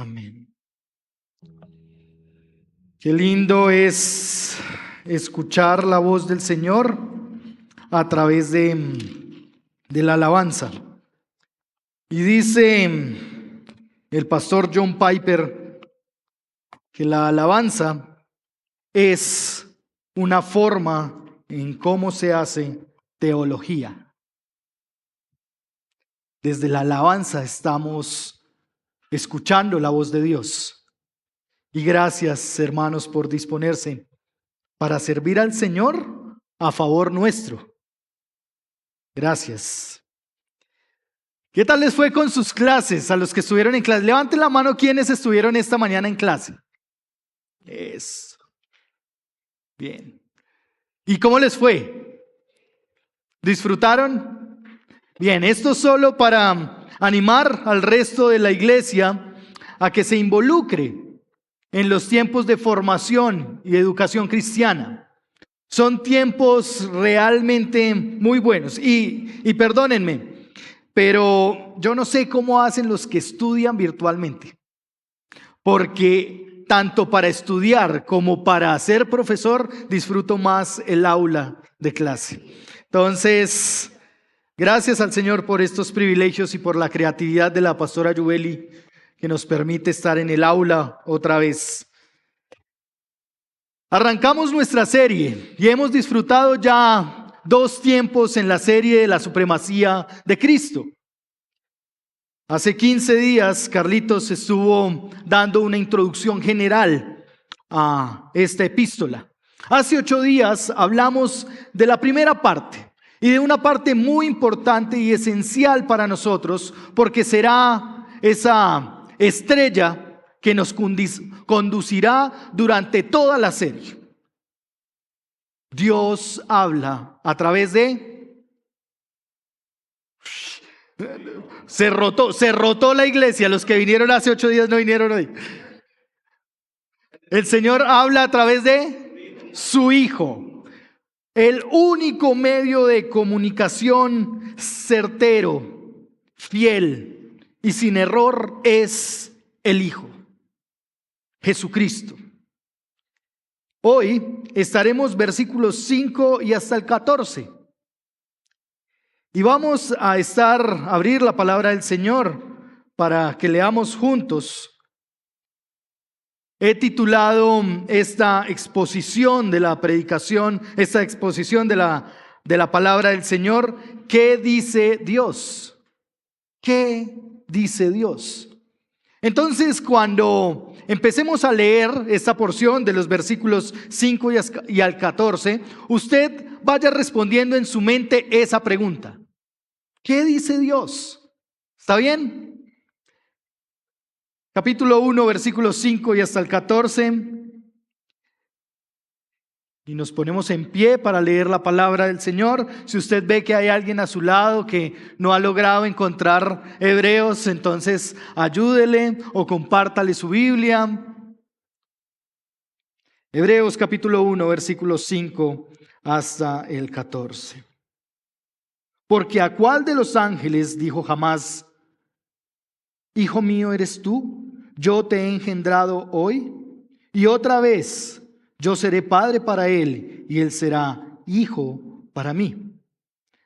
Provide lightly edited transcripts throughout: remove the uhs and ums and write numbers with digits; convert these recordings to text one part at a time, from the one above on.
Amén. Qué lindo es escuchar la voz del Señor a través de la alabanza. Y dice el pastor John Piper que la alabanza es una forma en cómo se hace teología. Desde la alabanza estamos escuchando la voz de Dios. Y gracias, hermanos, por disponerse para servir al Señor a favor nuestro. Gracias. ¿Qué tal les fue con sus clases a los que estuvieron en clase? Levanten la mano quienes estuvieron esta mañana en clase. Eso. Bien. ¿Y cómo les fue? ¿Disfrutaron? Bien, esto solo para animar al resto de la iglesia a que se involucre en los tiempos de formación y educación cristiana. Son tiempos realmente muy buenos. Y perdónenme, pero yo no sé cómo hacen los que estudian virtualmente. Porque tanto para estudiar como para ser profesor, disfruto más el aula de clase. Entonces, gracias al Señor por estos privilegios y por la creatividad de la pastora Yubeli, que nos permite estar en el aula otra vez. Arrancamos nuestra serie y hemos disfrutado ya 2 tiempos en la serie de la supremacía de Cristo. Hace 15 días Carlitos estuvo dando una introducción general a esta epístola. Hace 8 días hablamos de la primera parte y de una parte muy importante y esencial para nosotros, porque será esa estrella que nos conducirá durante toda la serie. Dios habla a través de... Se rotó la iglesia. Los que vinieron hace 8 días no vinieron hoy. El Señor habla a través de su Hijo. El único medio de comunicación certero, fiel y sin error es el Hijo, Jesucristo. Hoy estaremos versículos 5 y hasta el 14. Y vamos a abrir la palabra del Señor para que leamos juntos. He titulado esta exposición de la predicación, esta exposición de la palabra del Señor, ¿qué dice Dios? ¿Qué dice Dios? Entonces, cuando empecemos a leer esta porción de los versículos 5 y al 14, usted vaya respondiendo en su mente esa pregunta. ¿Qué dice Dios? ¿Está bien? Capítulo 1, versículos 5 y hasta el 14. Y nos ponemos en pie para leer la palabra del Señor. Si usted ve que hay alguien a su lado que no ha logrado encontrar Hebreos, entonces ayúdele o compártale su Biblia. Hebreos capítulo 1, versículos 5 hasta el 14. Porque ¿a cuál de los ángeles dijo jamás: Hijo mío eres tú, yo te he engendrado hoy? Y otra vez, yo seré padre para él y él será hijo para mí.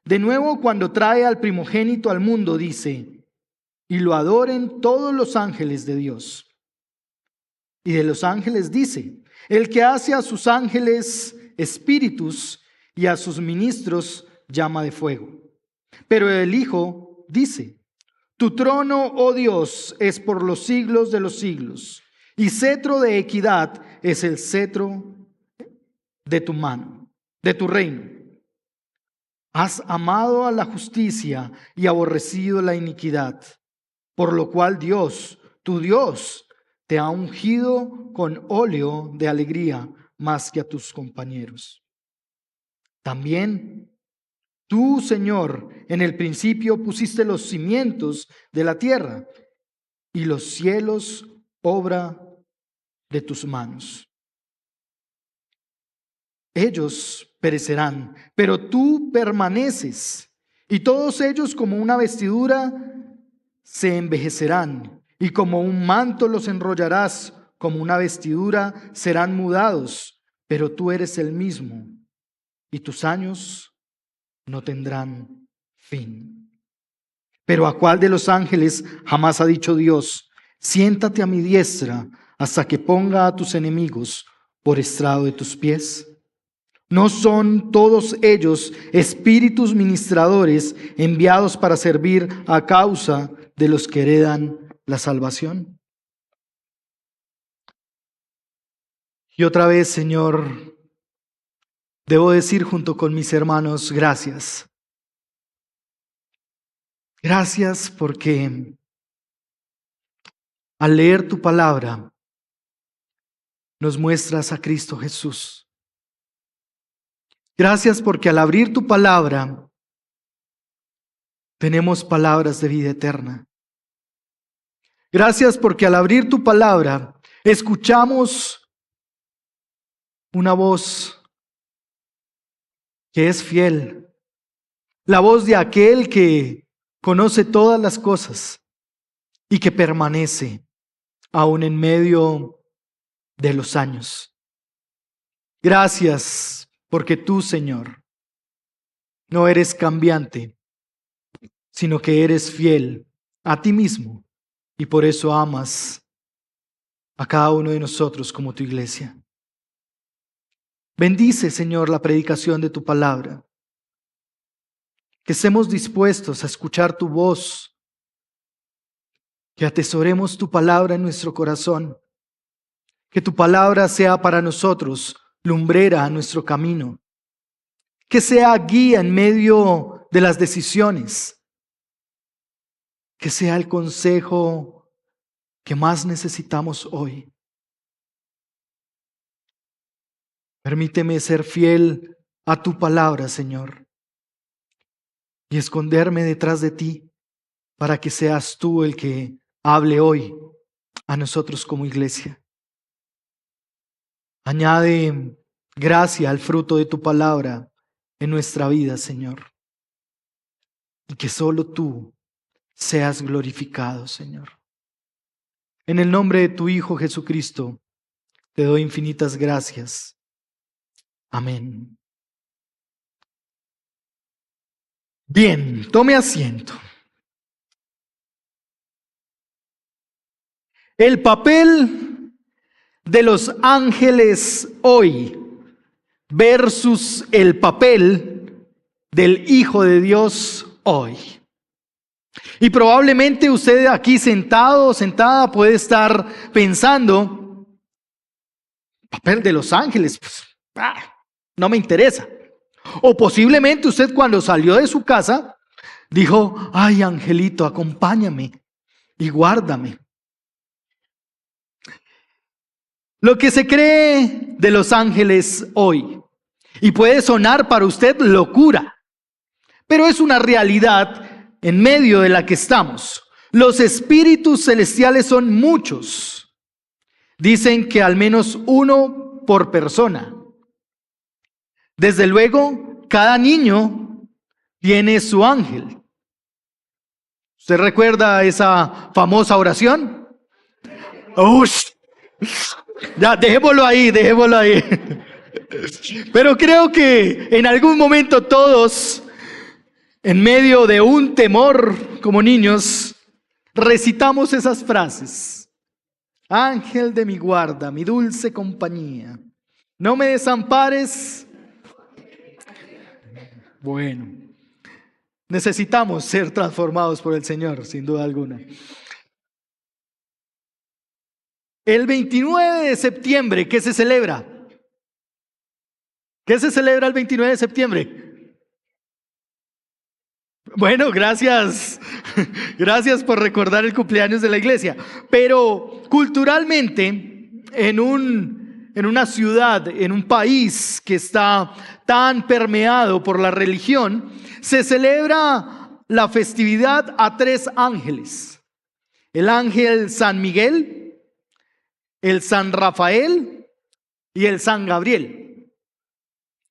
De nuevo, cuando trae al primogénito al mundo, dice: y lo adoren todos los ángeles de Dios. Y de los ángeles dice: el que hace a sus ángeles espíritus y a sus ministros llama de fuego. Pero el Hijo dice: tu trono, oh Dios, es por los siglos de los siglos, y cetro de equidad es el cetro de tu mano, de tu reino. Has amado a la justicia y aborrecido la iniquidad, por lo cual Dios, tu Dios, te ha ungido con óleo de alegría más que a tus compañeros. También tú, Señor, en el principio pusiste los cimientos de la tierra, y los cielos, obra de tus manos. Ellos perecerán, pero tú permaneces, y todos ellos como una vestidura se envejecerán, y como un manto los enrollarás, como una vestidura serán mudados, pero tú eres el mismo, y tus años no tendrán fin. Pero ¿a cuál de los ángeles jamás ha dicho Dios: siéntate a mi diestra hasta que ponga a tus enemigos por estrado de tus pies? ¿No son todos ellos espíritus ministradores enviados para servir a causa de los que heredan la salvación? Y otra vez, Señor, debo decir junto con mis hermanos, gracias. Gracias porque al leer tu palabra nos muestras a Cristo Jesús. Gracias porque al abrir tu palabra tenemos palabras de vida eterna. Gracias porque al abrir tu palabra escuchamos una voz que es fiel, la voz de aquel que conoce todas las cosas y que permanece aún en medio de los años. Gracias porque tú, Señor, no eres cambiante, sino que eres fiel a ti mismo y por eso amas a cada uno de nosotros como tu iglesia. Bendice, Señor, la predicación de tu palabra. Que estemos dispuestos a escuchar tu voz, que atesoremos tu palabra en nuestro corazón, que tu palabra sea para nosotros lumbrera a nuestro camino, que sea guía en medio de las decisiones, que sea el consejo que más necesitamos hoy. Permíteme ser fiel a tu palabra, Señor, y esconderme detrás de ti para que seas tú el que hable hoy a nosotros como iglesia. Añade gracia al fruto de tu palabra en nuestra vida, Señor, y que solo tú seas glorificado, Señor. En el nombre de tu Hijo Jesucristo, te doy infinitas gracias. Amén. Bien, tome asiento. El papel de los ángeles hoy versus el papel del Hijo de Dios hoy. Y probablemente usted aquí sentado o sentada puede estar pensando, papel de los ángeles, pues, no me interesa. O posiblemente usted cuando salió de su casa dijo, ay, angelito, acompáñame y guárdame. Lo que se cree de los ángeles hoy, y puede sonar para usted locura, pero es una realidad en medio de la que estamos. Los espíritus celestiales son muchos. Dicen que al menos uno por persona. Desde luego, cada niño tiene su ángel. ¿Usted recuerda esa famosa oración? ¡Ush! Ya, dejémoslo ahí. Pero creo que en algún momento todos, en medio de un temor como niños, recitamos esas frases. Ángel de mi guarda, mi dulce compañía, no me desampares. Bueno, necesitamos ser transformados por el Señor, sin duda alguna. El 29 de septiembre, ¿qué se celebra? ¿Qué se celebra el 29 de septiembre? Bueno, gracias. Gracias por recordar el cumpleaños de la iglesia. Pero culturalmente, en una ciudad, en un país que está tan permeado por la religión, se celebra la festividad a 3 ángeles. El ángel San Miguel, el San Rafael y el San Gabriel.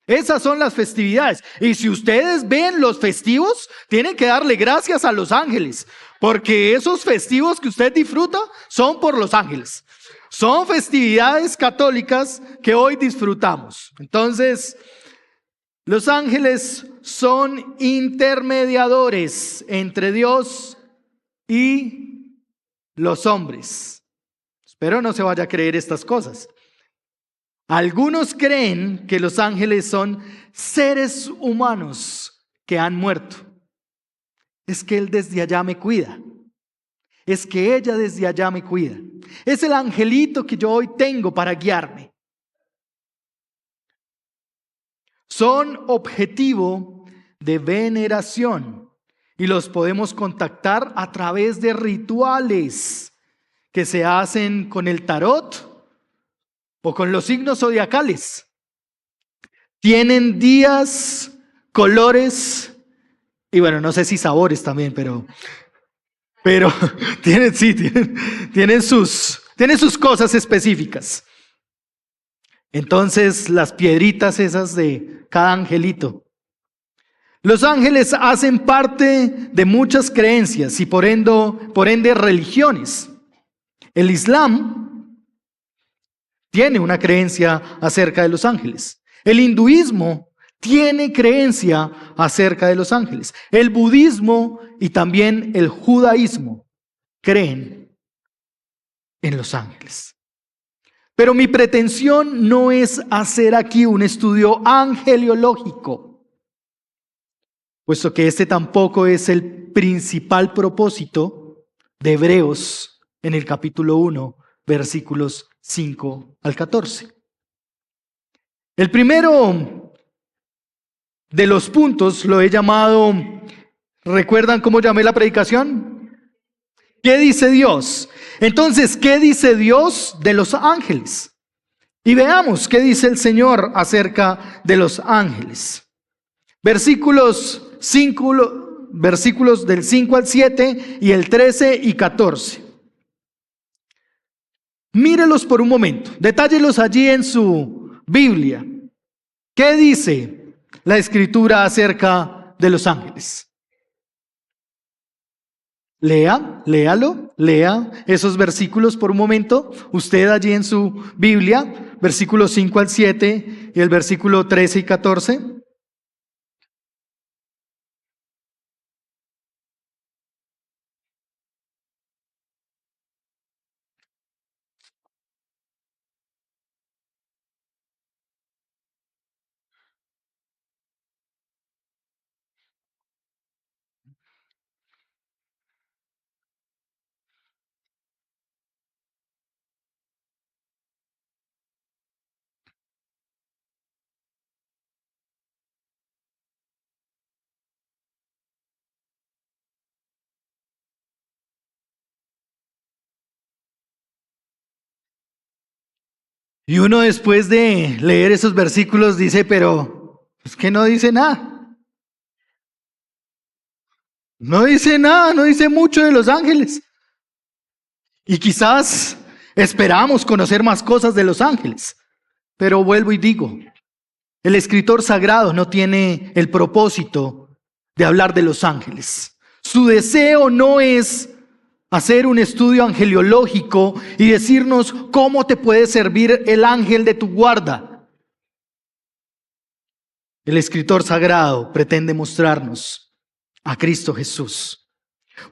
Esas son las festividades. Y si ustedes ven los festivos, tienen que darle gracias a los ángeles, porque esos festivos que usted disfruta son por los ángeles. Son festividades católicas que hoy disfrutamos. Entonces, los ángeles son intermediadores entre Dios y los hombres. Espero no se vaya a creer estas cosas. Algunos creen que los ángeles son seres humanos que han muerto. Es que él desde allá me cuida. Es que ella desde allá me cuida. Es el angelito que yo hoy tengo para guiarme. Son objetivo de veneración y los podemos contactar a través de rituales que se hacen con el tarot o con los signos zodiacales. Tienen días, colores y bueno, no sé si sabores también, pero tienen sus cosas específicas. Entonces, las piedritas esas de cada angelito. Los ángeles hacen parte de muchas creencias y por ende religiones. El Islam tiene una creencia acerca de los ángeles. El hinduismo tiene creencia acerca de los ángeles. El budismo y también el judaísmo creen en los ángeles. Pero mi pretensión no es hacer aquí un estudio angeliológico, puesto que este tampoco es el principal propósito de Hebreos en el capítulo 1, versículos 5 al 14. El primero de los puntos lo he llamado, ¿recuerdan cómo llamé la predicación? ¿Qué dice Dios? Entonces, ¿qué dice Dios de los ángeles? Y veamos qué dice el Señor acerca de los ángeles. Versículos del 5 al 7 y el 13 y 14. Mírelos por un momento, detállelos allí en su Biblia. ¿Qué dice la Escritura acerca de los ángeles? Lea esos versículos por un momento. Usted allí en su Biblia, versículos 5 al 7 y el versículo 13 y 14. Y uno después de leer esos versículos dice, pero es que no dice nada. No dice nada, no dice mucho de los ángeles. Y quizás esperamos conocer más cosas de los ángeles. Pero vuelvo y digo, el escritor sagrado no tiene el propósito de hablar de los ángeles. Su deseo no es hacer un estudio angeliológico y decirnos cómo te puede servir el ángel de tu guarda. El escritor sagrado pretende mostrarnos a Cristo Jesús.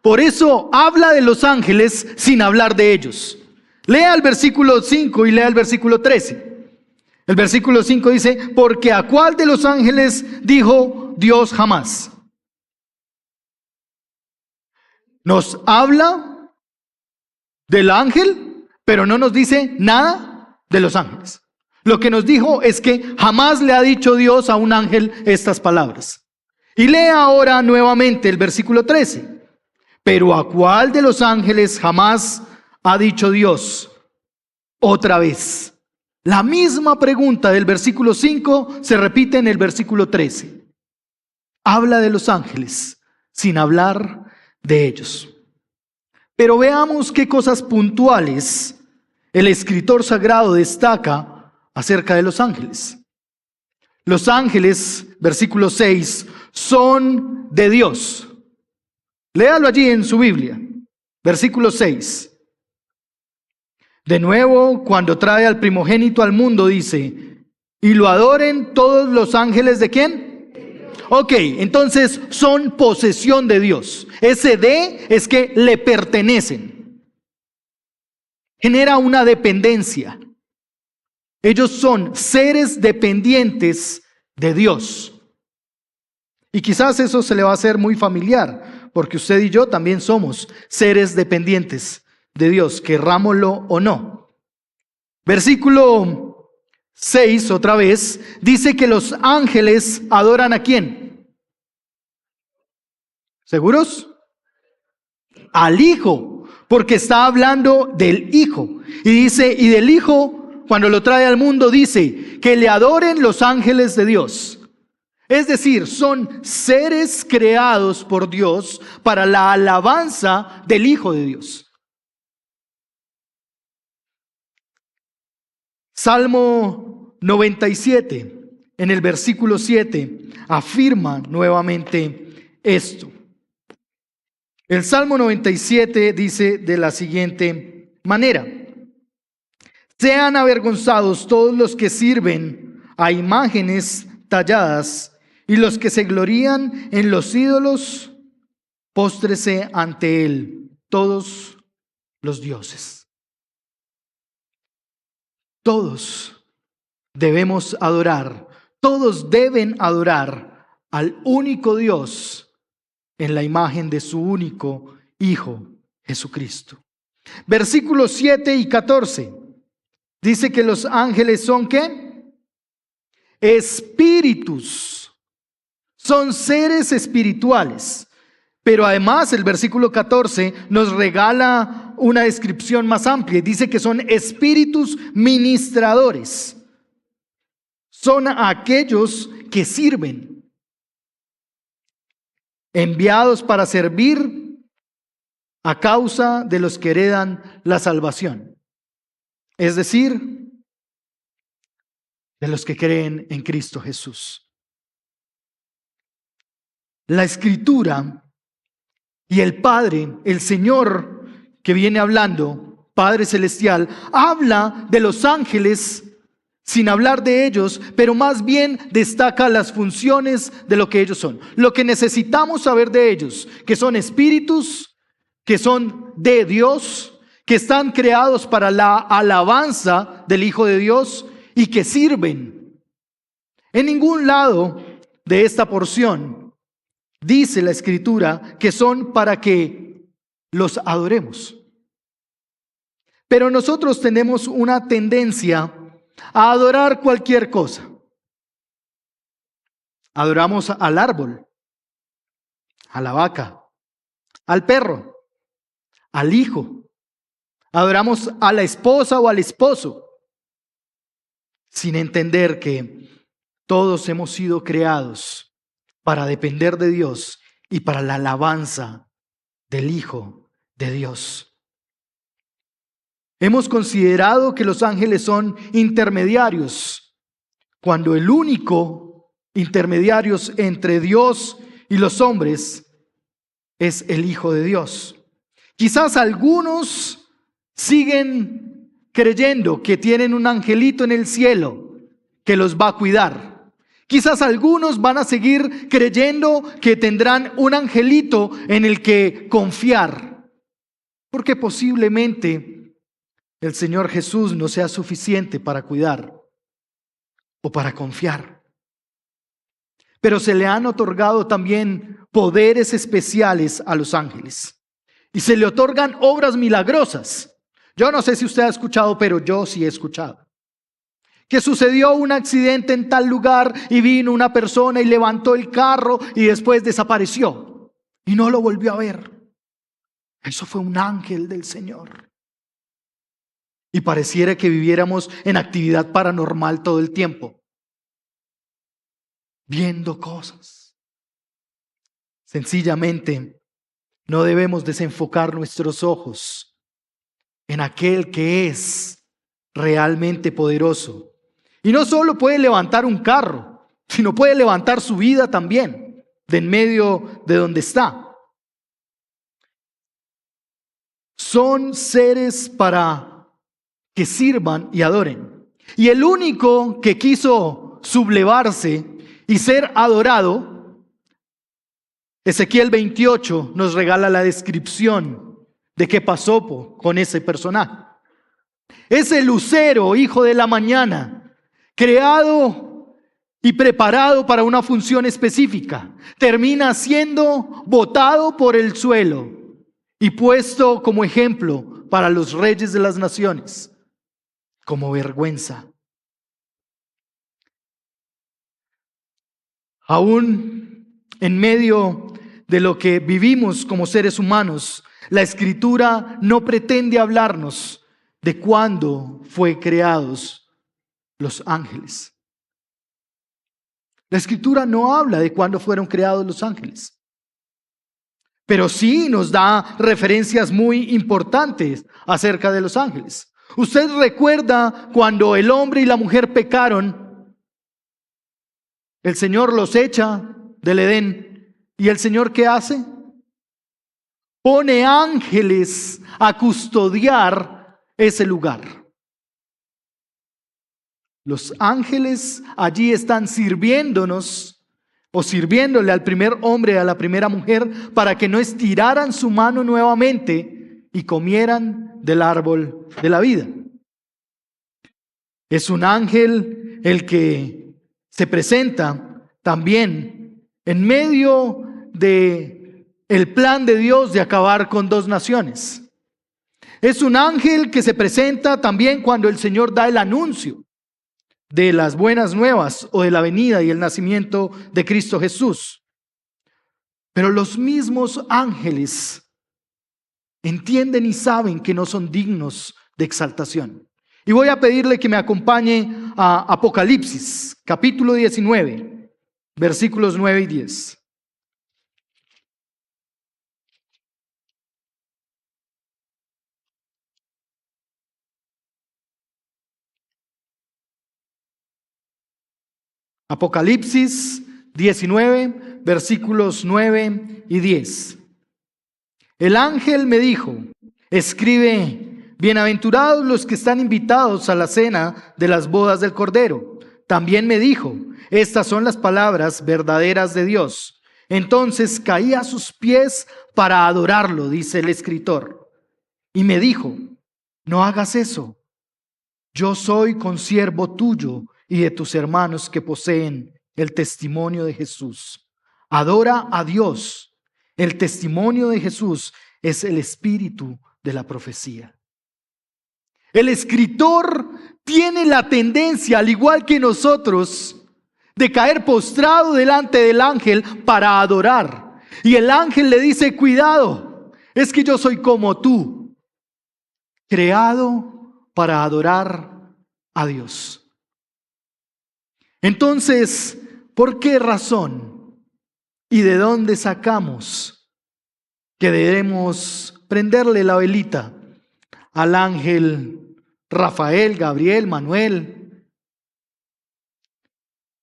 Por eso habla de los ángeles sin hablar de ellos. Lea el versículo 5 y lea el versículo 13. El versículo 5 dice, porque ¿a cuál de los ángeles dijo Dios jamás? Nos habla del ángel, pero no nos dice nada de los ángeles. Lo que nos dijo es que jamás le ha dicho Dios a un ángel estas palabras. Y lea ahora nuevamente el versículo 13. Pero ¿a cuál de los ángeles jamás ha dicho Dios? Otra vez. La misma pregunta del versículo 5 se repite en el versículo 13. Habla de los ángeles sin hablar de ellos. Pero veamos qué cosas puntuales el escritor sagrado destaca acerca de los ángeles. Los ángeles, versículo 6, son de Dios. Léalo allí en su Biblia, versículo 6. De nuevo, cuando trae al primogénito al mundo, dice, y lo adoren todos los ángeles ¿de quién? Ok, entonces son posesión de Dios. Ese de es que le pertenecen. Genera una dependencia. Ellos son seres dependientes de Dios. Y quizás eso se le va a hacer muy familiar, porque usted y yo también somos seres dependientes de Dios, querrámoslo o no. Versículo 6, otra vez, dice que los ángeles adoran ¿a quién? ¿Seguros? Al Hijo, porque está hablando del Hijo. Y dice, y del Hijo, cuando lo trae al mundo, dice que le adoren los ángeles de Dios. Es decir, son seres creados por Dios para la alabanza del Hijo de Dios. Salmo 97, en el versículo 7, afirma nuevamente esto. El Salmo 97 dice de la siguiente manera: sean avergonzados todos los que sirven a imágenes talladas y los que se glorían en los ídolos, póstrese ante él todos los dioses. Todos debemos adorar, todos deben adorar al único Dios en la imagen de su único Hijo, Jesucristo. Versículos 7 y 14 dice que los ángeles son ¿qué? Espíritus. Son seres espirituales. Pero además el versículo 14 nos regala una descripción más amplia. Dice que son espíritus ministradores. Son aquellos que sirven, enviados para servir a causa de los que heredan la salvación. Es decir, de los que creen en Cristo Jesús. La Escritura y el Padre, el Señor que viene hablando, Padre Celestial, habla de los ángeles sin hablar de ellos, pero más bien destaca las funciones de lo que ellos son. Lo que necesitamos saber de ellos, que son espíritus, que son de Dios, que están creados para la alabanza del Hijo de Dios y que sirven. En ningún lado de esta porción dice la Escritura que son para que los adoremos. Pero nosotros tenemos una tendencia a adorar cualquier cosa. Adoramos al árbol, a la vaca, al perro, al hijo. Adoramos a la esposa o al esposo, sin entender que todos hemos sido creados para depender de Dios y para la alabanza del Hijo de Dios. Hemos considerado que los ángeles son intermediarios, cuando el único intermediario entre Dios y los hombres es el Hijo de Dios. Quizás algunos siguen creyendo que tienen un angelito en el cielo que los va a cuidar. Quizás algunos van a seguir creyendo que tendrán un angelito en el que confiar, porque posiblemente el Señor Jesús no sea suficiente para cuidar o para confiar. Pero se le han otorgado también poderes especiales a los ángeles y se le otorgan obras milagrosas. Yo no sé si usted ha escuchado, pero yo sí he escuchado que sucedió un accidente en tal lugar y vino una persona y levantó el carro y después desapareció y no lo volvió a ver. Eso fue un ángel del Señor. Y pareciera que viviéramos en actividad paranormal todo el tiempo, viendo cosas. Sencillamente, no debemos desenfocar nuestros ojos en aquel que es realmente poderoso. Y no solo puede levantar un carro, sino puede levantar su vida también de en medio de donde está. Son seres para que sirvan y adoren. Y el único que quiso sublevarse y ser adorado, Ezequiel 28 nos regala la descripción de qué pasó con ese personaje. Ese lucero, hijo de la mañana, creado y preparado para una función específica, termina siendo botado por el suelo y puesto como ejemplo para los reyes de las naciones, como vergüenza. Aún en medio de lo que vivimos como seres humanos, la Escritura no pretende hablarnos de cuándo fue creados los ángeles. La Escritura no habla de cuándo fueron creados los ángeles, pero sí nos da referencias muy importantes acerca de los ángeles. ¿Usted recuerda cuando el hombre y la mujer pecaron? El Señor los echa del Edén. ¿Y el Señor qué hace? Pone ángeles a custodiar ese lugar. Los ángeles allí están sirviéndonos o sirviéndole al primer hombre y a la primera mujer para que no estiraran su mano nuevamente y comieran del árbol de la vida. Es un ángel el que se presenta también en medio de el plan de Dios de acabar con dos naciones. Es un ángel que se presenta también cuando el Señor da el anuncio de las buenas nuevas o de la venida y el nacimiento de Cristo Jesús. Pero los mismos ángeles entienden y saben que no son dignos de exaltación. Y voy a pedirle que me acompañe a Apocalipsis, capítulo 19, versículos 9 y 10. Apocalipsis 19, versículos 9 y 10. El ángel me dijo, escribe, bienaventurados los que están invitados a la cena de las bodas del Cordero. También me dijo, estas son las palabras verdaderas de Dios. Entonces caí a sus pies para adorarlo, dice el escritor. Y me dijo, no hagas eso. Yo soy consiervo tuyo y de tus hermanos que poseen el testimonio de Jesús. Adora a Dios. El testimonio de Jesús es el espíritu de la profecía. El escritor tiene la tendencia, al igual que nosotros, de caer postrado delante del ángel para adorar. Y el ángel le dice, cuidado, es que yo soy como tú, creado para adorar a Dios. Entonces, ¿por qué razón y de dónde sacamos que debemos prenderle la velita al ángel Rafael, Gabriel, Manuel?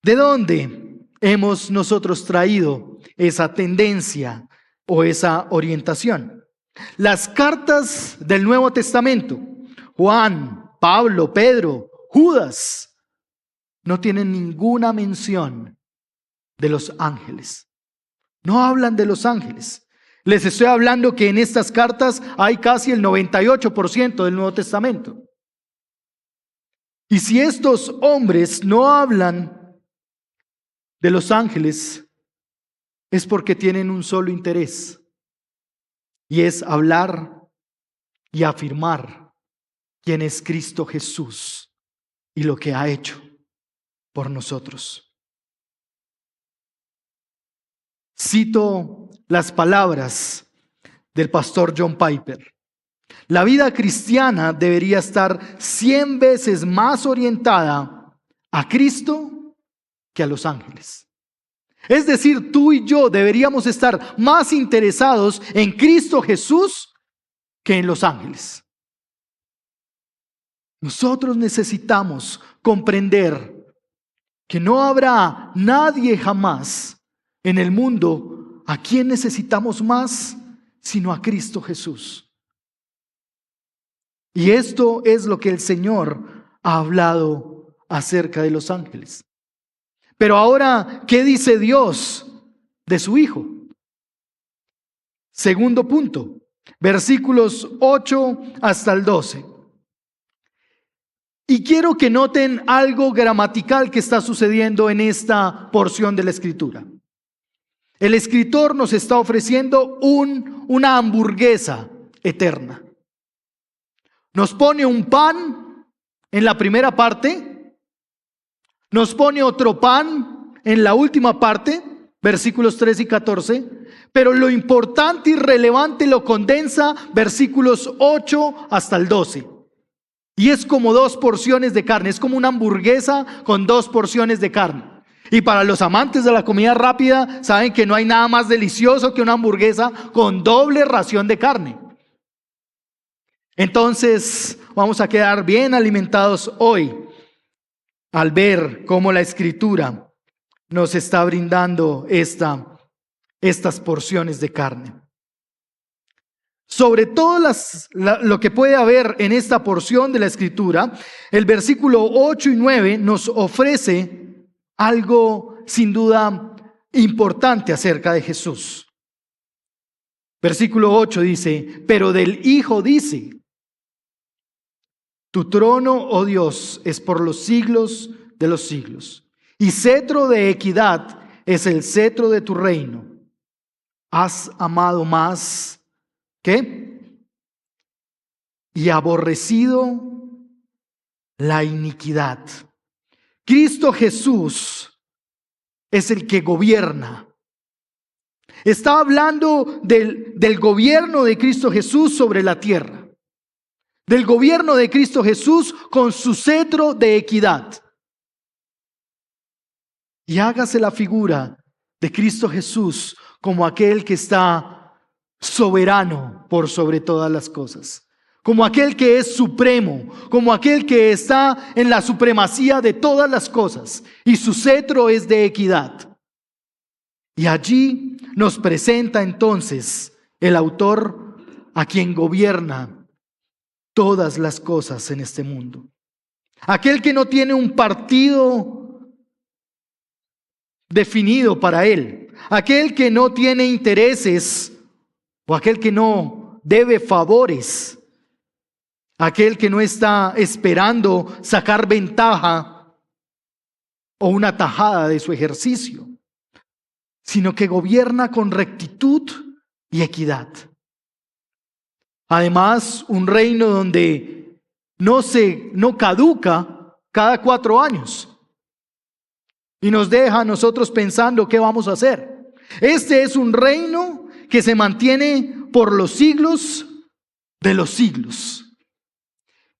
¿De dónde hemos nosotros traído esa tendencia o esa orientación? Las cartas del Nuevo Testamento, Juan, Pablo, Pedro, Judas, no tienen ninguna mención de los ángeles. No hablan de los ángeles. Les estoy hablando que en estas cartas hay casi el 98% del Nuevo Testamento. Y si estos hombres no hablan de los ángeles, es porque tienen un solo interés, y es hablar y afirmar quién es Cristo Jesús y lo que ha hecho por nosotros. Cito las palabras del pastor John Piper. La vida cristiana debería estar 100 veces más orientada a Cristo que a los ángeles. Es decir, tú y yo deberíamos estar más interesados en Cristo Jesús que en los ángeles. Nosotros necesitamos comprender que no habrá nadie jamás en el mundo a quien necesitamos más sino a Cristo Jesús. Y esto es lo que el Señor ha hablado acerca de los ángeles. Pero ahora, ¿qué dice Dios de su Hijo? Segundo punto, versículos 8 hasta el 12. Y quiero que noten algo gramatical que está sucediendo en esta porción de la Escritura. El escritor nos está ofreciendo una hamburguesa eterna. Nos pone un pan en la primera parte, nos pone otro pan en la última parte, versículos 3 y 14, pero lo importante y relevante lo condensa versículos 8 hasta el 12. Y es como 2 porciones de carne, es como una hamburguesa con 2 porciones de carne. Y para los amantes de la comida rápida, saben que no hay nada más delicioso que una hamburguesa con doble ración de carne. Entonces vamos a quedar bien alimentados hoy al ver cómo la Escritura nos está brindando estas porciones de carne. Sobre todo lo que puede haber en esta porción de la Escritura, el versículo 8 y 9 nos ofrece algo sin duda importante acerca de Jesús. Versículo 8 dice, pero del Hijo dice, tu trono, oh Dios, es por los siglos de los siglos, y cetro de equidad es el cetro de tu reino. Has amado más, ¿qué? Y aborrecido la iniquidad. Cristo Jesús es el que gobierna. Está hablando del gobierno de Cristo Jesús sobre la tierra. Del gobierno de Cristo Jesús con su cetro de equidad. Y hágase la figura de Cristo Jesús como aquel que está soberano por sobre todas las cosas. Como aquel que es supremo, como aquel que está en la supremacía de todas las cosas. Y su cetro es de equidad. Y allí nos presenta entonces el autor a quien gobierna todas las cosas en este mundo. Aquel que no tiene un partido definido para él. Aquel que no tiene intereses o aquel que no debe favores. Aquel que no está esperando sacar ventaja o una tajada de su ejercicio, sino que gobierna con rectitud y equidad. Además, un reino donde no caduca cada 4 años y nos deja a nosotros pensando qué vamos a hacer. Este es un reino que se mantiene por los siglos de los siglos.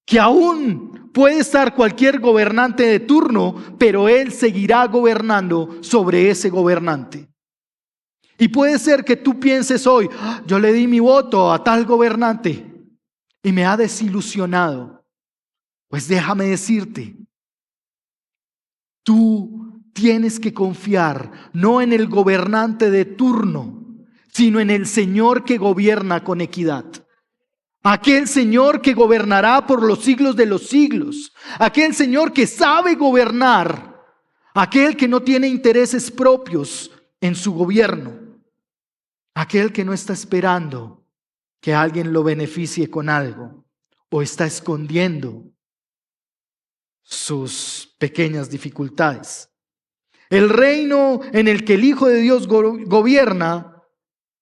Que aún puede estar cualquier gobernante de turno, pero él seguirá gobernando sobre ese gobernante. Y puede ser que tú pienses hoy, yo le di mi voto a tal gobernante y me ha desilusionado. Pues déjame decirte, tú tienes que confiar no en el gobernante de turno, sino en el Señor que gobierna con equidad. Aquel Señor que gobernará por los siglos de los siglos. Aquel Señor que sabe gobernar. Aquel que no tiene intereses propios en su gobierno. Aquel que no está esperando que alguien lo beneficie con algo o está escondiendo sus pequeñas dificultades. El reino en el que el Hijo de Dios gobierna,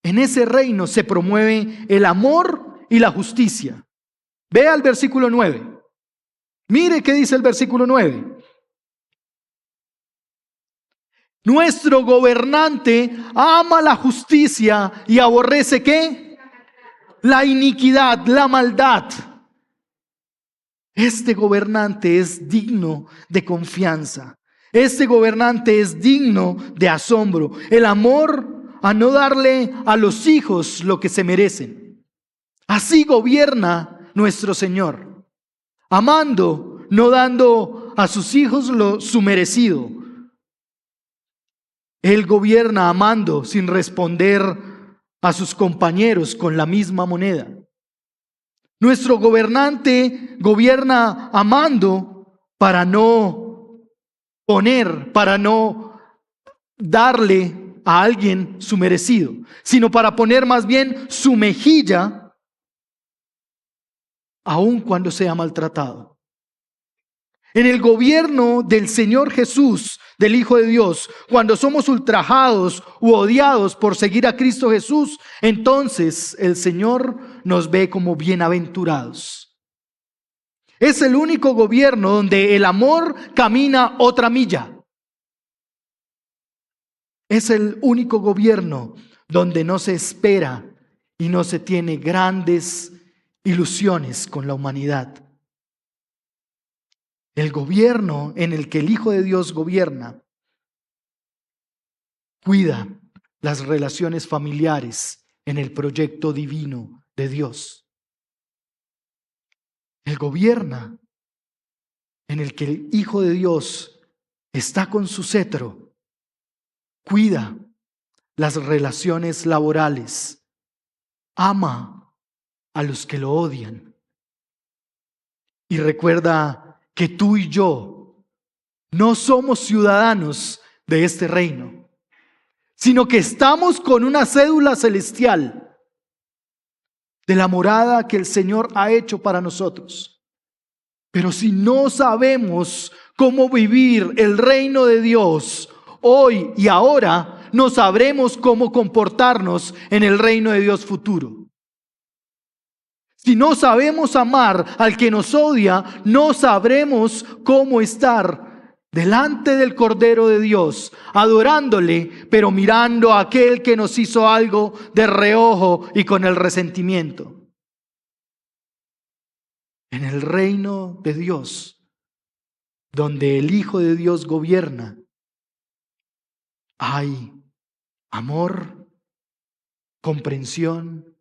en ese reino se promueve el amor y la justicia. Vea el versículo 9. Mire qué dice el versículo 9. Nuestro gobernante ama la justicia y aborrece ¿qué? La iniquidad, la maldad. Este gobernante es digno de confianza. Este gobernante es digno de asombro. El amor a no darle a los hijos lo que se merecen. Así gobierna nuestro Señor. Amando, no dando a sus hijos su merecido. Él gobierna amando sin responder a sus compañeros con la misma moneda. Nuestro gobernante gobierna amando para no para no darle a alguien su merecido, sino para poner más bien su mejilla aun cuando sea maltratado. En el gobierno del Señor Jesús, del Hijo de Dios, cuando somos ultrajados u odiados por seguir a Cristo Jesús, entonces el Señor nos ve como bienaventurados. Es el único gobierno donde el amor camina otra milla. Es el único gobierno donde no se espera y no se tiene grandes ilusiones con la humanidad. El gobierno en el que el Hijo de Dios gobierna cuida las relaciones familiares en el proyecto divino de Dios. El gobierno en el que el Hijo de Dios está con su cetro cuida las relaciones laborales, ama a los que lo odian y recuerda que tú y yo no somos ciudadanos de este reino, sino que estamos con una cédula celestial de la morada que el Señor ha hecho para nosotros. Pero si no sabemos cómo vivir el reino de Dios hoy y ahora, no sabremos cómo comportarnos en el reino de Dios futuro. Si no sabemos amar al que nos odia, no sabremos cómo estar delante del Cordero de Dios, adorándole, pero mirando a aquel que nos hizo algo de reojo y con el resentimiento. En el reino de Dios, donde el Hijo de Dios gobierna, hay amor, comprensión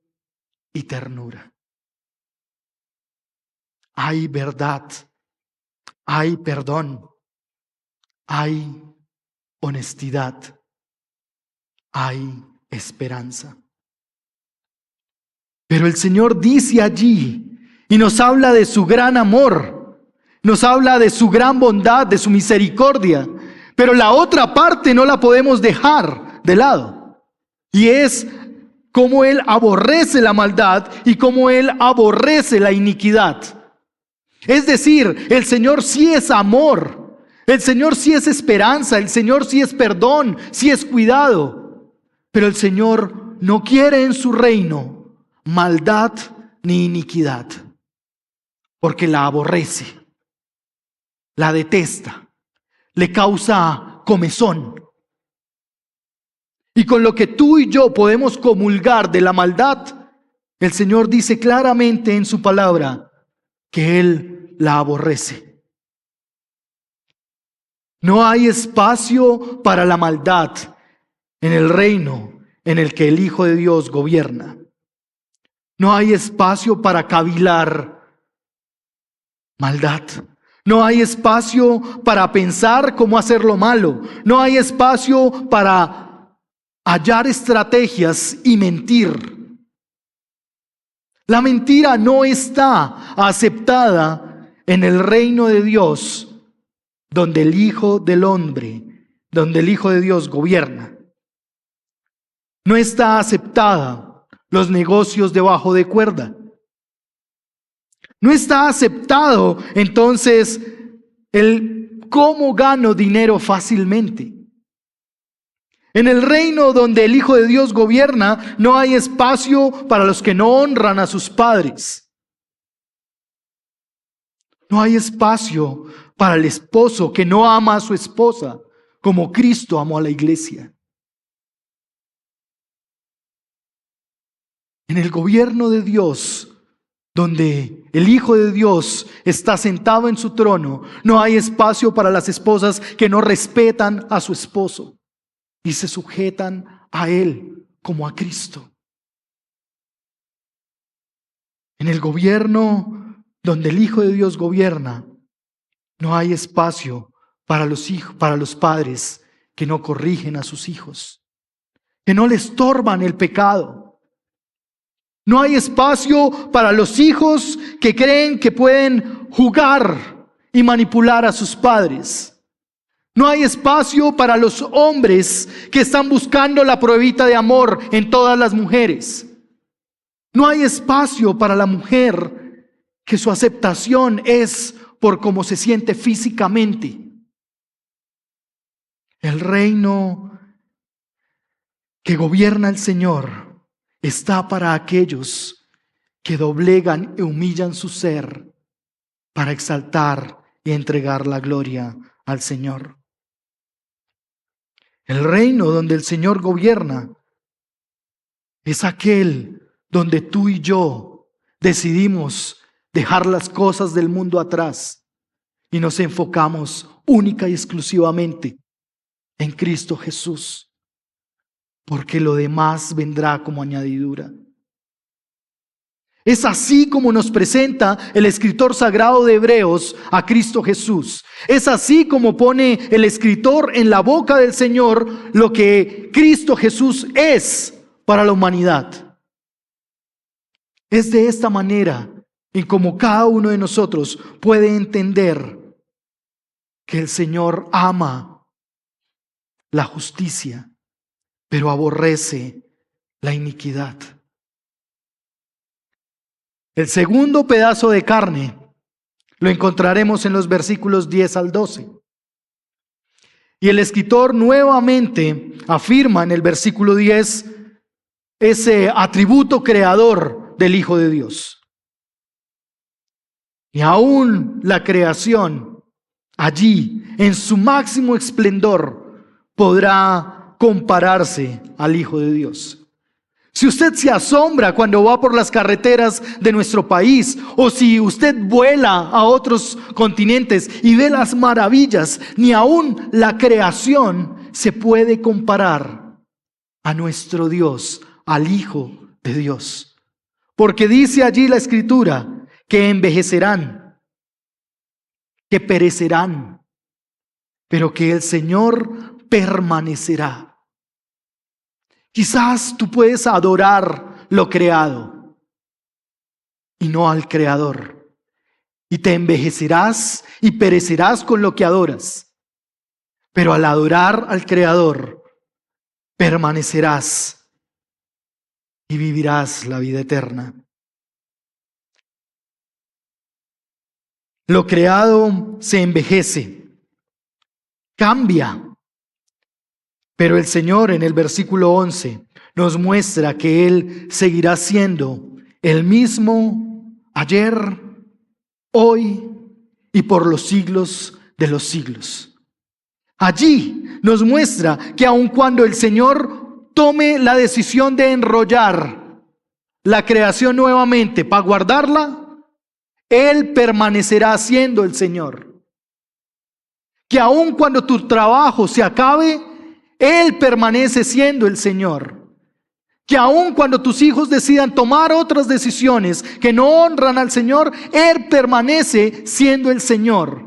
y ternura. Hay verdad, hay perdón, hay honestidad, hay esperanza. Pero el Señor dice allí y nos habla de su gran amor, nos habla de su gran bondad, de su misericordia, pero la otra parte no la podemos dejar de lado. Y es cómo Él aborrece la maldad y cómo Él aborrece la iniquidad. Es decir, el Señor sí es amor, el Señor sí es esperanza, el Señor sí es perdón, sí es cuidado. Pero el Señor no quiere en su reino maldad ni iniquidad, porque la aborrece, la detesta, le causa comezón. Y con lo que tú y yo podemos comulgar de la maldad, el Señor dice claramente en su palabra que Él la aborrece. No hay espacio para la maldad en el reino en el que el Hijo de Dios gobierna. No hay espacio para cavilar maldad. No hay espacio para pensar cómo hacer lo malo. No hay espacio para hallar estrategias y mentir. La mentira no está aceptada en el reino de Dios, donde el Hijo del Hombre, donde el Hijo de Dios gobierna. No está aceptada los negocios debajo de cuerda. No está aceptado entonces el cómo gano dinero fácilmente. En el reino donde el Hijo de Dios gobierna, no hay espacio para los que no honran a sus padres. No hay espacio para el esposo que no ama a su esposa como Cristo amó a la iglesia. En el gobierno de Dios, donde el Hijo de Dios está sentado en su trono, no hay espacio para las esposas que no respetan a su esposo y se sujetan a Él como a Cristo. En el gobierno donde el Hijo de Dios gobierna, no hay espacio para los padres que no corrigen a sus hijos, que no les estorban el pecado. No hay espacio para los hijos que creen que pueden jugar y manipular a sus padres. No hay espacio para los hombres que están buscando la pruebita de amor en todas las mujeres. No hay espacio para la mujer que su aceptación es por cómo se siente físicamente. El reino que gobierna el Señor está para aquellos que doblegan y humillan su ser para exaltar y entregar la gloria al Señor. El reino donde el Señor gobierna es aquel donde tú y yo decidimos dejar las cosas del mundo atrás y nos enfocamos única y exclusivamente en Cristo Jesús, porque lo demás vendrá como añadidura. Es así como nos presenta el escritor sagrado de Hebreos a Cristo Jesús. Es así como pone el escritor en la boca del Señor lo que Cristo Jesús es para la humanidad. Es de esta manera en como cada uno de nosotros puede entender que el Señor ama la justicia, pero aborrece la iniquidad. El segundo pedazo de carne lo encontraremos en los versículos 10 al 12. Y el escritor nuevamente afirma en el versículo 10 ese atributo creador del Hijo de Dios. Y aún la creación allí, en su máximo esplendor, podrá compararse al Hijo de Dios. Si usted se asombra cuando va por las carreteras de nuestro país, o si usted vuela a otros continentes y ve las maravillas, ni aún la creación se puede comparar a nuestro Dios, al Hijo de Dios. Porque dice allí la Escritura que envejecerán, que perecerán, pero que el Señor permanecerá. Quizás tú puedes adorar lo creado y no al Creador. Y te envejecerás y perecerás con lo que adoras. Pero al adorar al Creador, permanecerás y vivirás la vida eterna. Lo creado se envejece, cambia. Pero el Señor en el versículo 11 nos muestra que Él seguirá siendo el mismo ayer, hoy y por los siglos de los siglos. Allí nos muestra que aun cuando el Señor tome la decisión de enrollar la creación nuevamente para guardarla, Él permanecerá siendo el Señor. Que aun cuando tu trabajo se acabe, Él permanece siendo el Señor. Que aun cuando tus hijos decidan tomar otras decisiones que no honran al Señor, Él permanece siendo el Señor.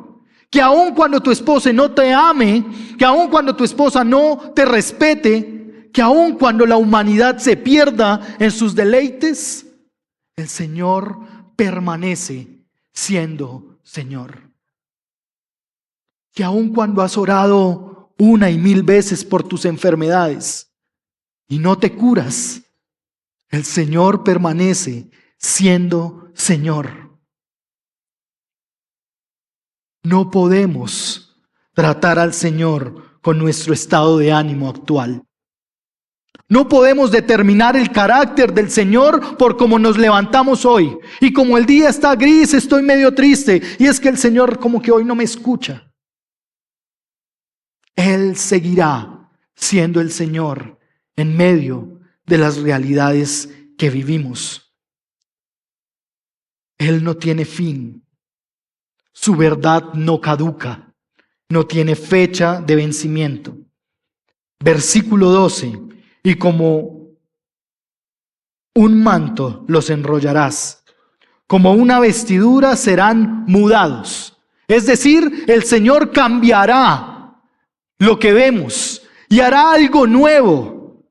Que aun cuando tu esposa no te ame, que aun cuando tu esposa no te respete, que aun cuando la humanidad se pierda en sus deleites, el Señor permanece siendo Señor. Que aun cuando has orado 1 y 1000 veces por tus enfermedades y no te curas, el Señor permanece siendo Señor. No podemos tratar al Señor con nuestro estado de ánimo actual. No podemos determinar el carácter del Señor por cómo nos levantamos hoy. Y como el día está gris, estoy medio triste. Y es que el Señor como que hoy no me escucha. Él seguirá siendo el Señor en medio de las realidades que vivimos. Él no tiene fin. Su verdad no caduca. No tiene fecha de vencimiento. Versículo 12. Y como un manto los enrollarás. Como una vestidura serán mudados. Es decir, el Señor cambiará lo que vemos y hará algo nuevo,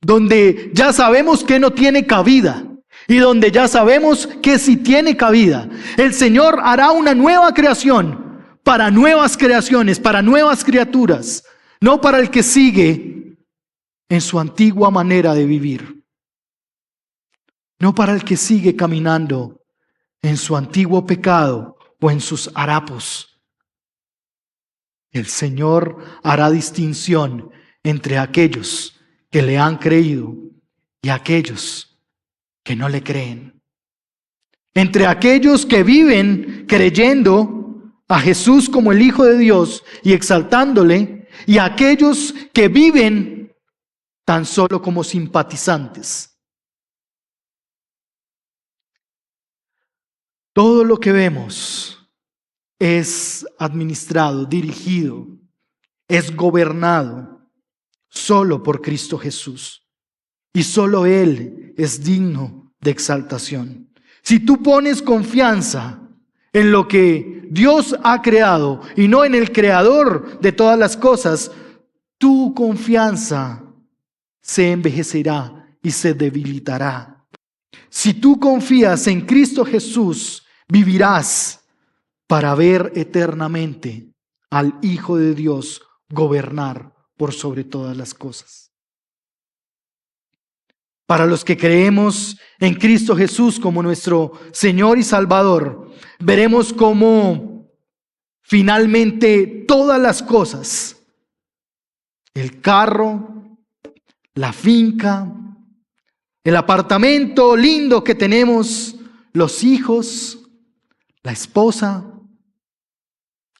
donde ya sabemos que no tiene cabida y donde ya sabemos que sí tiene cabida. El Señor hará una nueva creación para nuevas creaciones, para nuevas criaturas, no para el que sigue en su antigua manera de vivir, no para el que sigue caminando en su antiguo pecado o en sus harapos. El Señor hará distinción entre aquellos que le han creído y aquellos que no le creen. Entre aquellos que viven creyendo a Jesús como el Hijo de Dios y exaltándole, y aquellos que viven tan solo como simpatizantes. Todo lo que vemos es administrado, dirigido, es gobernado solo por Cristo Jesús. Y solo Él es digno de exaltación. Si tú pones confianza en lo que Dios ha creado y no en el creador de todas las cosas, tu confianza se envejecerá y se debilitará. Si tú confías en Cristo Jesús, vivirás para ver eternamente al Hijo de Dios gobernar por sobre todas las cosas. Para los que creemos en Cristo Jesús como nuestro Señor y Salvador, veremos cómo finalmente todas las cosas, el carro, la finca, el apartamento lindo que tenemos, los hijos, la esposa,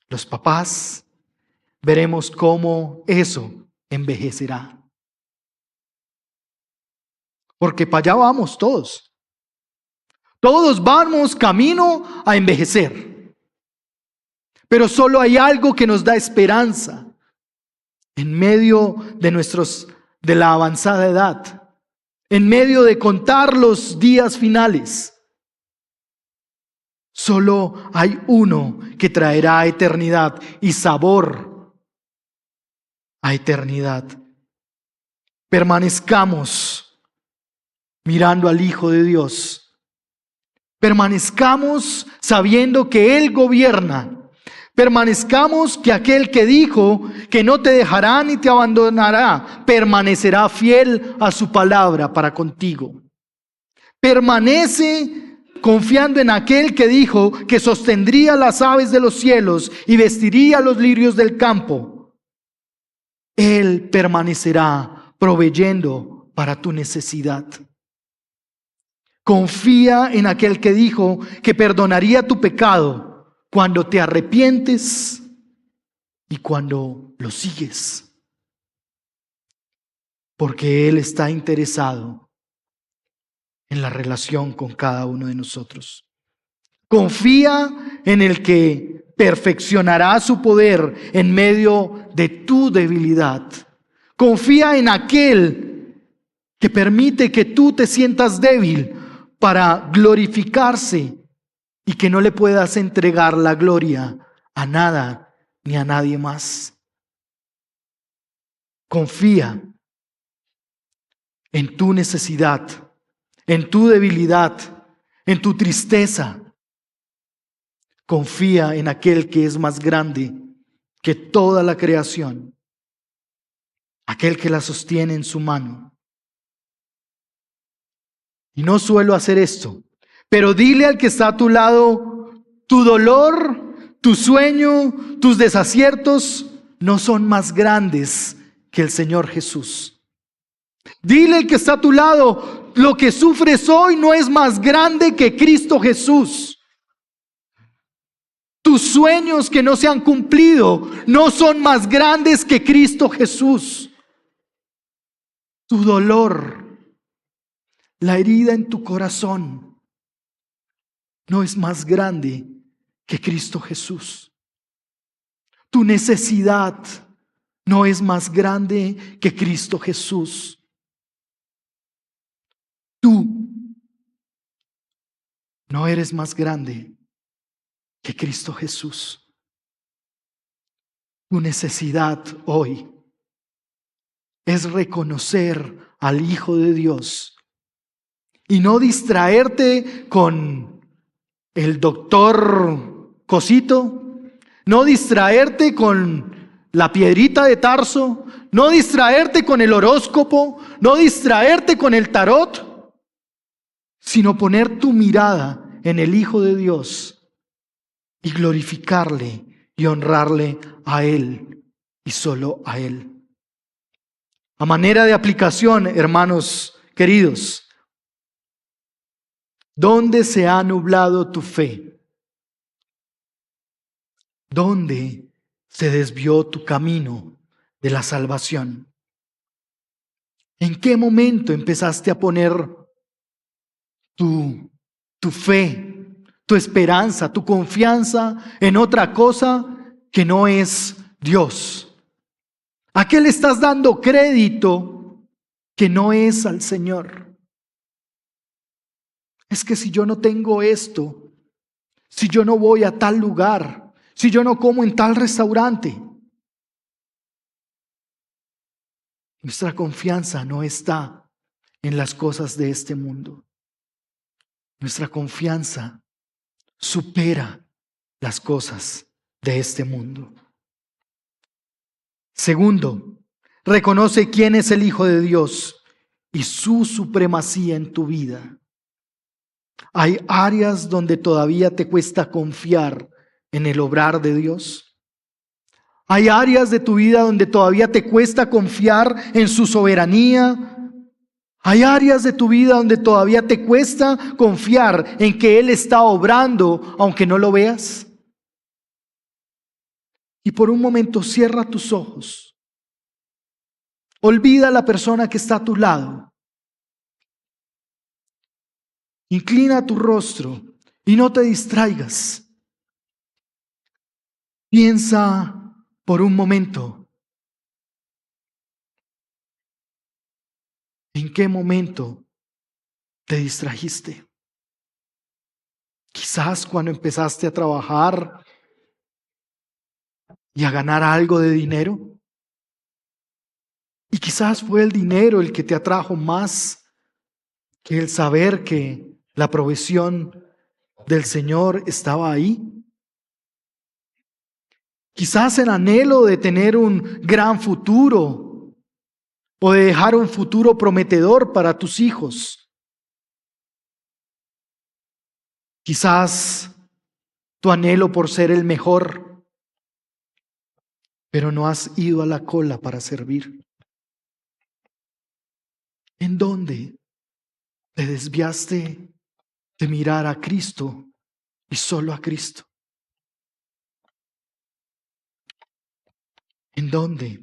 los papás, veremos cómo eso envejecerá. Porque para allá vamos todos. Todos vamos camino a envejecer. Pero solo hay algo que nos da esperanza en medio de la avanzada edad, en medio de contar los días finales. Solo hay uno que traerá eternidad y sabor a eternidad. Permanezcamos mirando al Hijo de Dios. Permanezcamos sabiendo que Él gobierna. Permanezcamos que aquel que dijo que no te dejará ni te abandonará, permanecerá fiel a su palabra para contigo. Permanece confiando en aquel que dijo que sostendría las aves de los cielos y vestiría los lirios del campo. Él permanecerá proveyendo para tu necesidad. Confía en aquel que dijo que perdonaría tu pecado cuando te arrepientes y cuando lo sigues. Porque Él está interesado en la relación con cada uno de nosotros. Confía en el que perfeccionará su poder en medio de tu debilidad. Confía en aquel que permite que tú te sientas débil para glorificarse y que no le puedas entregar la gloria a nada ni a nadie más. Confía en tu necesidad, en tu debilidad, en tu tristeza. Confía en aquel que es más grande que toda la creación, aquel que la sostiene en su mano. Y no suelo hacer esto, pero dile al que está a tu lado, tu dolor, tu sueño, tus desaciertos no son más grandes que el Señor Jesús. Dile al que está a tu lado, lo que sufres hoy no es más grande que Cristo Jesús. Tus sueños que no se han cumplido no son más grandes que Cristo Jesús. Tu dolor, la herida en tu corazón, no es más grande que Cristo Jesús. Tu necesidad no es más grande que Cristo Jesús. Tú no eres más grande que Cristo Jesús. Tu necesidad hoy es reconocer al Hijo de Dios y no distraerte con el doctor Cosito, no distraerte con la piedrita de Tarso, no distraerte con el horóscopo, no distraerte con el tarot, sino poner tu mirada en el Hijo de Dios y glorificarle y honrarle a Él y solo a Él. A manera de aplicación, hermanos queridos, ¿dónde se ha nublado tu fe? ¿Dónde se desvió tu camino de la salvación? ¿En qué momento empezaste a poner tu fe, tu esperanza, tu confianza en otra cosa que no es Dios? ¿A qué le estás dando crédito que no es al Señor? Es que si yo no tengo esto, si yo no voy a tal lugar, si yo no como en tal restaurante, nuestra confianza no está en las cosas de este mundo. Nuestra confianza supera las cosas de este mundo. Segundo, reconoce quién es el Hijo de Dios y su supremacía en tu vida. ¿Hay áreas donde todavía te cuesta confiar en el obrar de Dios? ¿Hay áreas de tu vida donde todavía te cuesta confiar en su soberanía? ¿Hay áreas de tu vida donde todavía te cuesta confiar en que Él está obrando aunque no lo veas? Y por un momento cierra tus ojos. Olvida a la persona que está a tu lado. Inclina tu rostro y no te distraigas. Piensa por un momento. ¿En qué momento te distrajiste? Quizás cuando empezaste a trabajar y a ganar algo de dinero. Y quizás fue el dinero el que te atrajo más que el saber que la provisión del Señor estaba ahí. Quizás el anhelo de tener un gran futuro o de dejar un futuro prometedor para tus hijos. Quizás tu anhelo por ser el mejor, pero no has ido a la cola para servir. ¿En dónde te desviaste de mirar a Cristo y solo a Cristo? ¿En dónde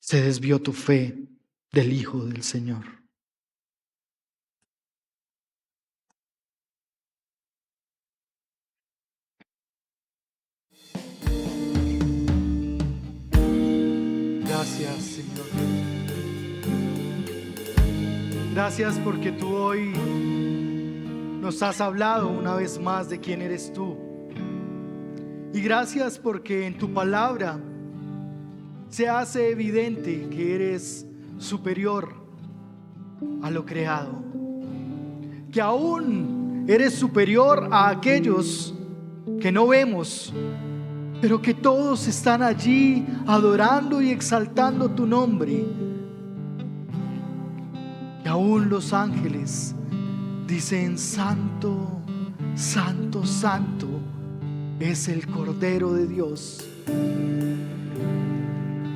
se desvió tu fe del Hijo del Señor? Gracias, Señor. Gracias porque tú hoy nos has hablado una vez más de quién eres tú. Y gracias porque en tu palabra se hace evidente que eres superior a lo creado. Que aún eres superior a aquellos que no vemos, pero que todos están allí adorando y exaltando tu nombre. Que aún los ángeles dicen: Santo, Santo, Santo es el Cordero de Dios.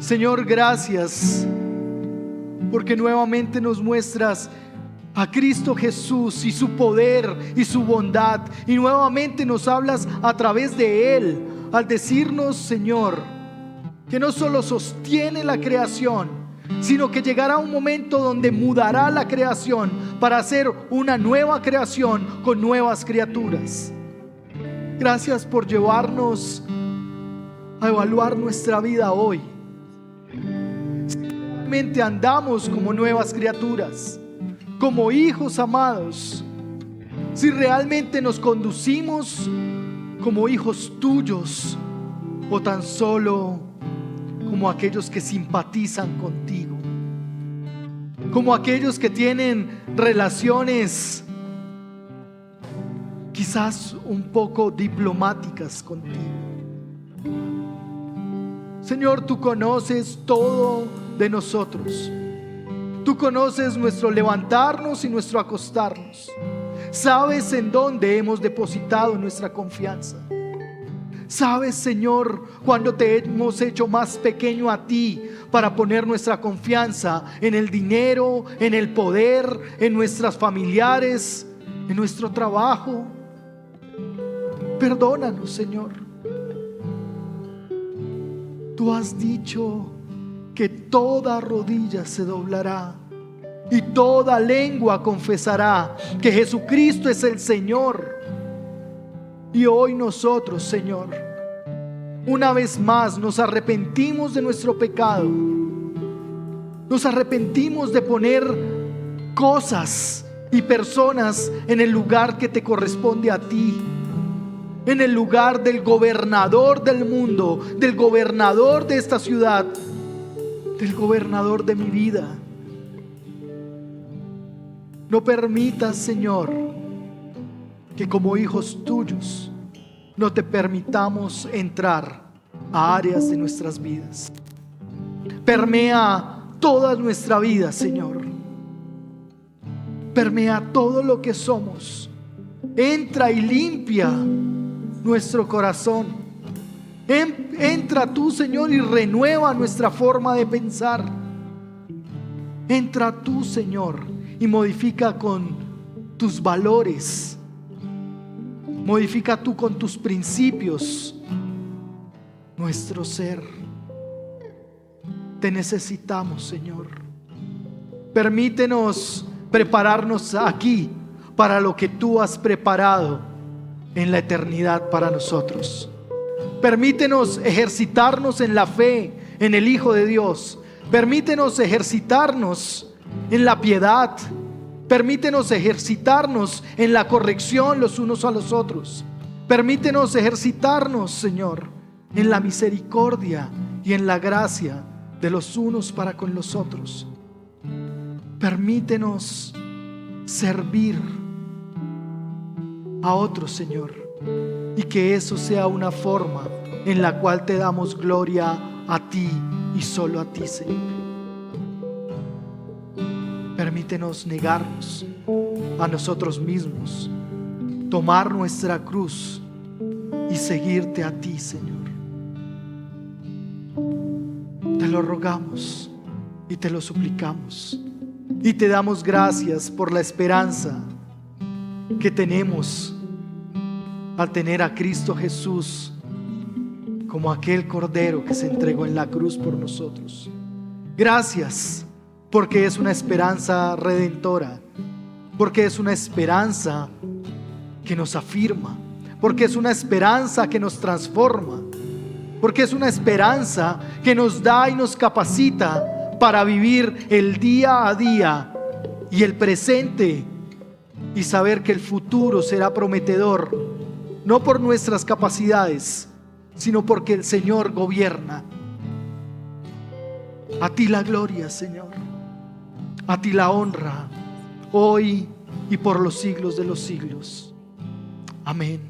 Señor, gracias porque nuevamente nos muestras a Cristo Jesús y su poder y su bondad, y nuevamente nos hablas a través de Él al decirnos, Señor, que no solo sostiene la creación, sino que llegará un momento donde mudará la creación para hacer una nueva creación con nuevas criaturas. Gracias por llevarnos a evaluar nuestra vida hoy. Si realmente andamos como nuevas criaturas, como hijos amados, si realmente nos conducimos como hijos tuyos, o tan solo como aquellos que simpatizan contigo, como aquellos que tienen relaciones quizás un poco diplomáticas contigo. Señor, tú conoces todo de nosotros. Tú conoces nuestro levantarnos y nuestro acostarnos. Sabes en dónde hemos depositado nuestra confianza. Sabes, Señor, cuando te hemos hecho más pequeño a ti para poner nuestra confianza en el dinero, en el poder, en nuestras familiares, en nuestro trabajo. Perdónanos, Señor. Tú has dicho que toda rodilla se doblará y toda lengua confesará que Jesucristo es el Señor. Y hoy nosotros, Señor, una vez más nos arrepentimos de nuestro pecado. Nos arrepentimos de poner cosas y personas en el lugar que te corresponde a ti, en el lugar del gobernador del mundo, del gobernador de esta ciudad, del gobernador de mi vida. No permitas, Señor, que como hijos tuyos no te permitamos entrar a áreas de nuestras vidas. Permea toda nuestra vida, Señor. Permea todo lo que somos. Entra y limpia nuestro corazón. Entra tú, Señor, y renueva nuestra forma de pensar. Entra tú, Señor, y modifica con tus valores. Modifica tú con tus principios nuestro ser. Te necesitamos, Señor. Permítenos prepararnos aquí para lo que tú has preparado en la eternidad para nosotros. Permítenos ejercitarnos en la fe en el Hijo de Dios. Permítenos ejercitarnos en la piedad. Permítenos ejercitarnos en la corrección los unos a los otros. Permítenos ejercitarnos, Señor, en la misericordia y en la gracia de los unos para con los otros. Permítenos servir a otros, Señor, y que eso sea una forma en la cual te damos gloria a ti y solo a ti, Señor. Permítenos negarnos a nosotros mismos, tomar nuestra cruz y seguirte a ti, Señor. Te lo rogamos y te lo suplicamos y te damos gracias por la esperanza que tenemos al tener a Cristo Jesús como aquel Cordero que se entregó en la cruz por nosotros. Gracias porque es una esperanza redentora, porque es una esperanza que nos afirma, porque es una esperanza que nos transforma, porque es una esperanza que nos da y nos capacita para vivir el día a día y el presente y saber que el futuro será prometedor, no por nuestras capacidades, sino porque el Señor gobierna. A ti la gloria, Señor. A ti la honra, hoy y por los siglos de los siglos. Amén.